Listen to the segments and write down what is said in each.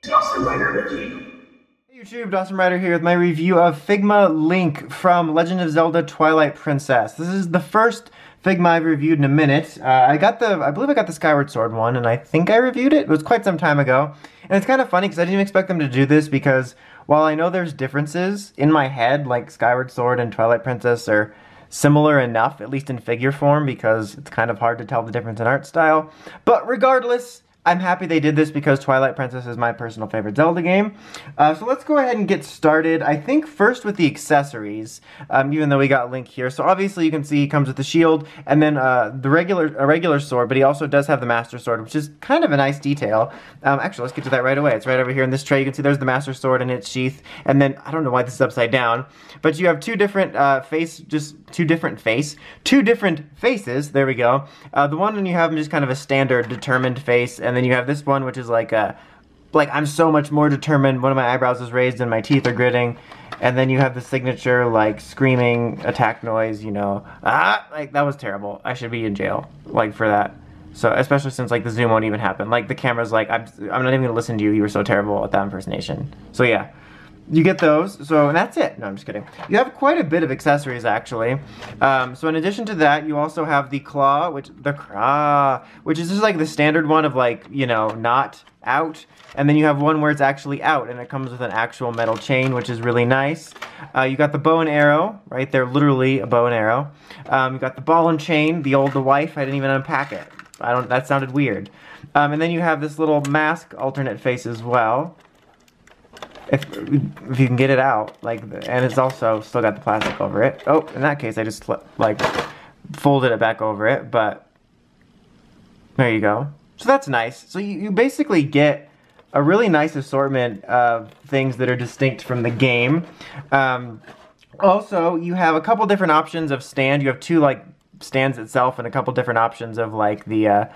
Dawson Rider Wiki. Hey YouTube, Dawson Rider here with my review of Figma Link from Legend of Zelda Twilight Princess. This is the first Figma I've reviewed in a minute. I believe I got the Skyward Sword one, and I think I reviewed it. It was quite some time ago. And it's kind of funny because I didn't expect them to do this because while I know there's differences in my head, like Skyward Sword and Twilight Princess are similar enough, at least in figure form, because it's kind of hard to tell the difference in art style. But regardless, I'm happy they did this because Twilight Princess is my personal favorite Zelda game. So let's go ahead and get started. I think first with the accessories, even though we got Link here. So obviously you can see he comes with the shield and then a regular sword, but he also does have the Master Sword, which is kind of a nice detail. Actually, let's get to that right away. It's right over here in this tray. You can see there's the Master Sword in its sheath. And then, I don't know why this is upside down, but you have two different faces. There we go. The one when you have just kind of a standard determined face, and then you have this one which is like I'm so much more determined, one of my eyebrows is raised and my teeth are gritting, and then you have the signature like screaming attack noise, you know, like that was terrible. I should be in jail like for that. So especially since like the zoom won't even happen, like the camera's like I'm not even gonna listen to you, you were so terrible at that impersonation. So yeah, you get those, so and that's it. No, I'm just kidding. You have quite a bit of accessories, actually. So in addition to that, you also have the claw, which is just like the standard one of like, you know, not out. And then you have one where it's actually out, and it comes with an actual metal chain, which is really nice. You got the bow and arrow, right there, literally a bow and arrow. You got the ball and chain, the wife, I didn't even unpack it. That sounded weird. And then you have this little mask alternate face as well. If you can get it out, like, and it's also still got the plastic over it. Oh, in that case, I just like folded it back over it, but there you go. So that's nice. So you basically get a really nice assortment of things that are distinct from the game. Also, you have a couple different options of stand. You have two like stands itself and a couple different options of like the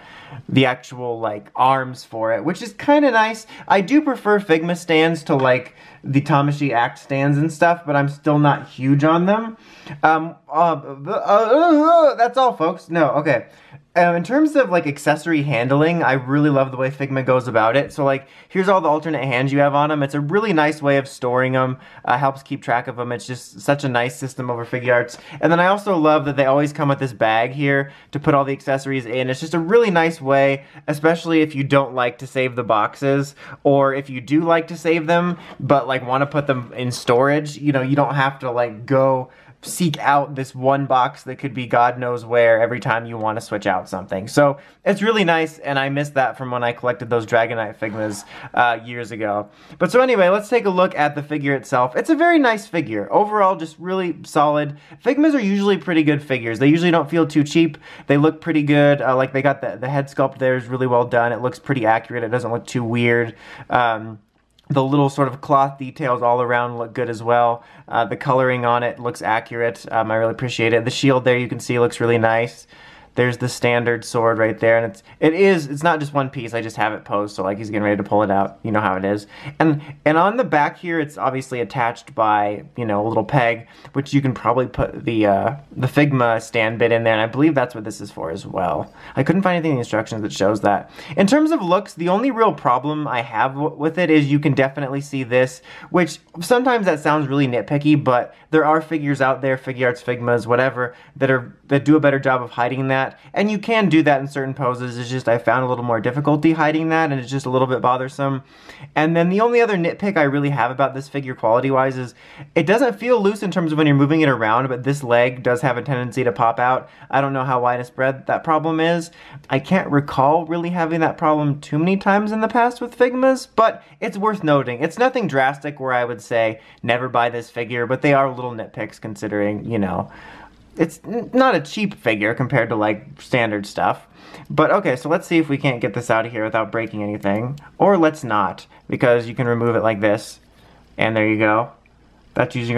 actual like arms for it, which is kind of nice. I do prefer Figma stands to like the Tamashii Act stands and stuff, but I'm still not huge on them. That's all, folks. No, okay. In terms of like accessory handling, I really love the way Figma goes about it. So like, here's all the alternate hands you have on them. It's a really nice way of storing them. Helps keep track of them. It's just such a nice system over Figuarts. And then I also love that they always come with this bag here to put all the accessories in. It's just a really nice way, especially if you don't like to save the boxes, or if you do like to save them, but like want to put them in storage. You know, you don't have to like go seek out this one box that could be God knows where every time you want to switch out something. So it's really nice, and I missed that from when I collected those Dragonite Figmas years ago. But so anyway, let's take a look at the figure itself. It's a very nice figure. Overall, just really solid. Figmas are usually pretty good figures. They usually don't feel too cheap. They look pretty good. Like they got the head sculpt there is really well done. It looks pretty accurate. It doesn't look too weird. The little sort of cloth details all around look good as well. The coloring on it looks accurate. I really appreciate it. The shield there you can see looks really nice. There's the standard sword right there, and it's not just one piece. I just have it posed, so like he's getting ready to pull it out. You know how it is. And on the back here, it's obviously attached by, you know, a little peg, which you can probably put the Figma stand bit in there, and I believe that's what this is for as well. I couldn't find anything in the instructions that shows that. In terms of looks, the only real problem I have with it is you can definitely see this, which sometimes that sounds really nitpicky, but there are figures out there, Figuarts, Figmas, whatever, that do a better job of hiding that. And you can do that in certain poses. It's just I found a little more difficulty hiding that, and it's just a little bit bothersome. And then the only other nitpick I really have about this figure quality-wise is it doesn't feel loose in terms of when you're moving it around, but this leg does have a tendency to pop out. I don't know how widespread that problem is. I can't recall really having that problem too many times in the past with Figmas, but it's worth noting. It's nothing drastic where I would say never buy this figure, but they are little nitpicks considering, you know, it's not a cheap figure compared to like standard stuff. But okay, so let's see if we can't get this out of here without breaking anything. Or let's not, because you can remove it like this. And there you go. That's usually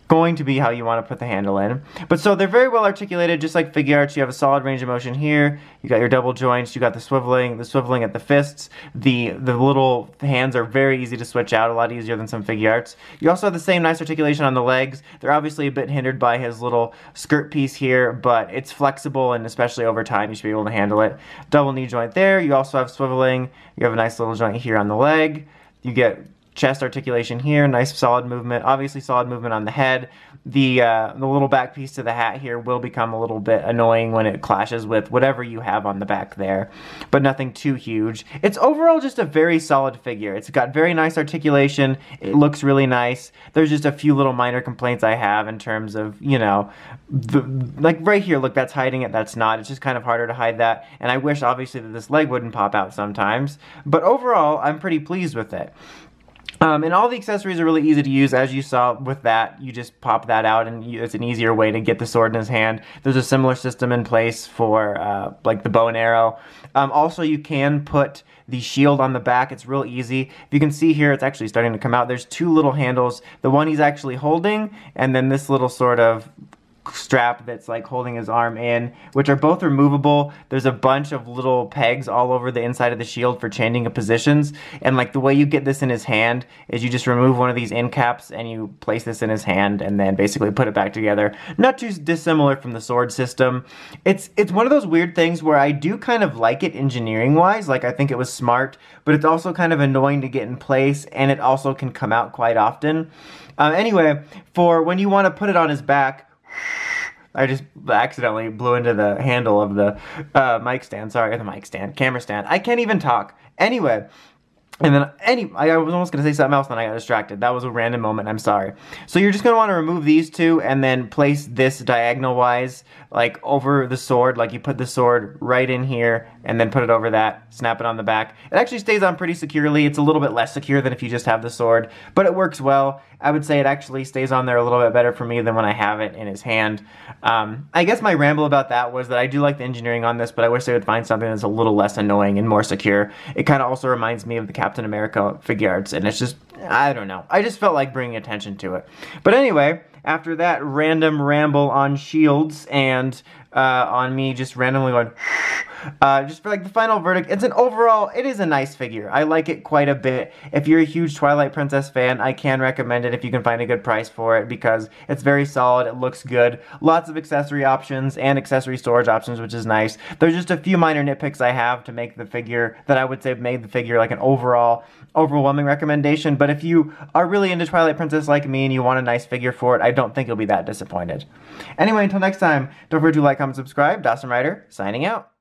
going to be how you want to put the handle in. But so they're very well articulated, just like Figuarts. You have a solid range of motion here. You got your double joints. You got the swiveling at the fists. The little hands are very easy to switch out, a lot easier than some Figuarts. You also have the same nice articulation on the legs. They're obviously a bit hindered by his little skirt piece here, but it's flexible, and especially over time, you should be able to handle it. Double knee joint there. You also have swiveling. You have a nice little joint here on the leg. You get chest articulation here, nice solid movement, obviously solid movement on the head. The little back piece to the hat here will become a little bit annoying when it clashes with whatever you have on the back there, but nothing too huge. It's overall just a very solid figure. It's got very nice articulation, it looks really nice. There's just a few little minor complaints I have in terms of, you know, like right here, look, that's hiding it, that's not. It's just kind of harder to hide that, and I wish obviously that this leg wouldn't pop out sometimes, but overall, I'm pretty pleased with it. And all the accessories are really easy to use, as you saw with that. You just pop that out and it's an easier way to get the sword in his hand. There's a similar system in place for like the bow and arrow. Also, you can put the shield on the back. It's real easy. If you can see here, it's actually starting to come out. There's two little handles. The one he's actually holding, and then this little sort of strap that's like holding his arm in, which are both removable. There's a bunch of little pegs all over the inside of the shield for changing of positions, and like the way you get this in his hand is you just remove one of these end caps and you place this in his hand and then basically put it back together. Not too dissimilar from the sword system. It's one of those weird things where I do kind of like it engineering wise, like I think it was smart, but it's also kind of annoying to get in place, and it also can come out quite often. Anyway, for when you want to put it on his back, I just accidentally blew into the handle of the mic stand. Sorry, the mic stand, camera stand. I can't even talk. Anyway, and then I was almost going to say something else, then I got distracted. That was a random moment, I'm sorry. So you're just going to want to remove these two and then place this diagonal-wise, like over the sword. Like you put the sword right in here and then put it over that, snap it on the back. It actually stays on pretty securely. It's a little bit less secure than if you just have the sword, but it works well. I would say it actually stays on there a little bit better for me than when I have it in his hand. I guess my ramble about that was that I do like the engineering on this, but I wish they would find something that's a little less annoying and more secure. It kind of also reminds me of the Captain America figure arts, and it's just, I don't know. I just felt like bringing attention to it. But anyway, after that random ramble on shields and on me just randomly going, just for like the final verdict, it is a nice figure. I like it quite a bit. If you're a huge Twilight Princess fan, I can recommend it if you can find a good price for it, because it's very solid, it looks good, lots of accessory options and accessory storage options, which is nice. There's just a few minor nitpicks I have to make the figure that I would say made the figure like an overall overwhelming recommendation, but if you are really into Twilight Princess like me and you want a nice figure for it, I don't think you'll be that disappointed. Anyway, until next time, don't forget to like, comment, subscribe. Dawson Ryder, signing out.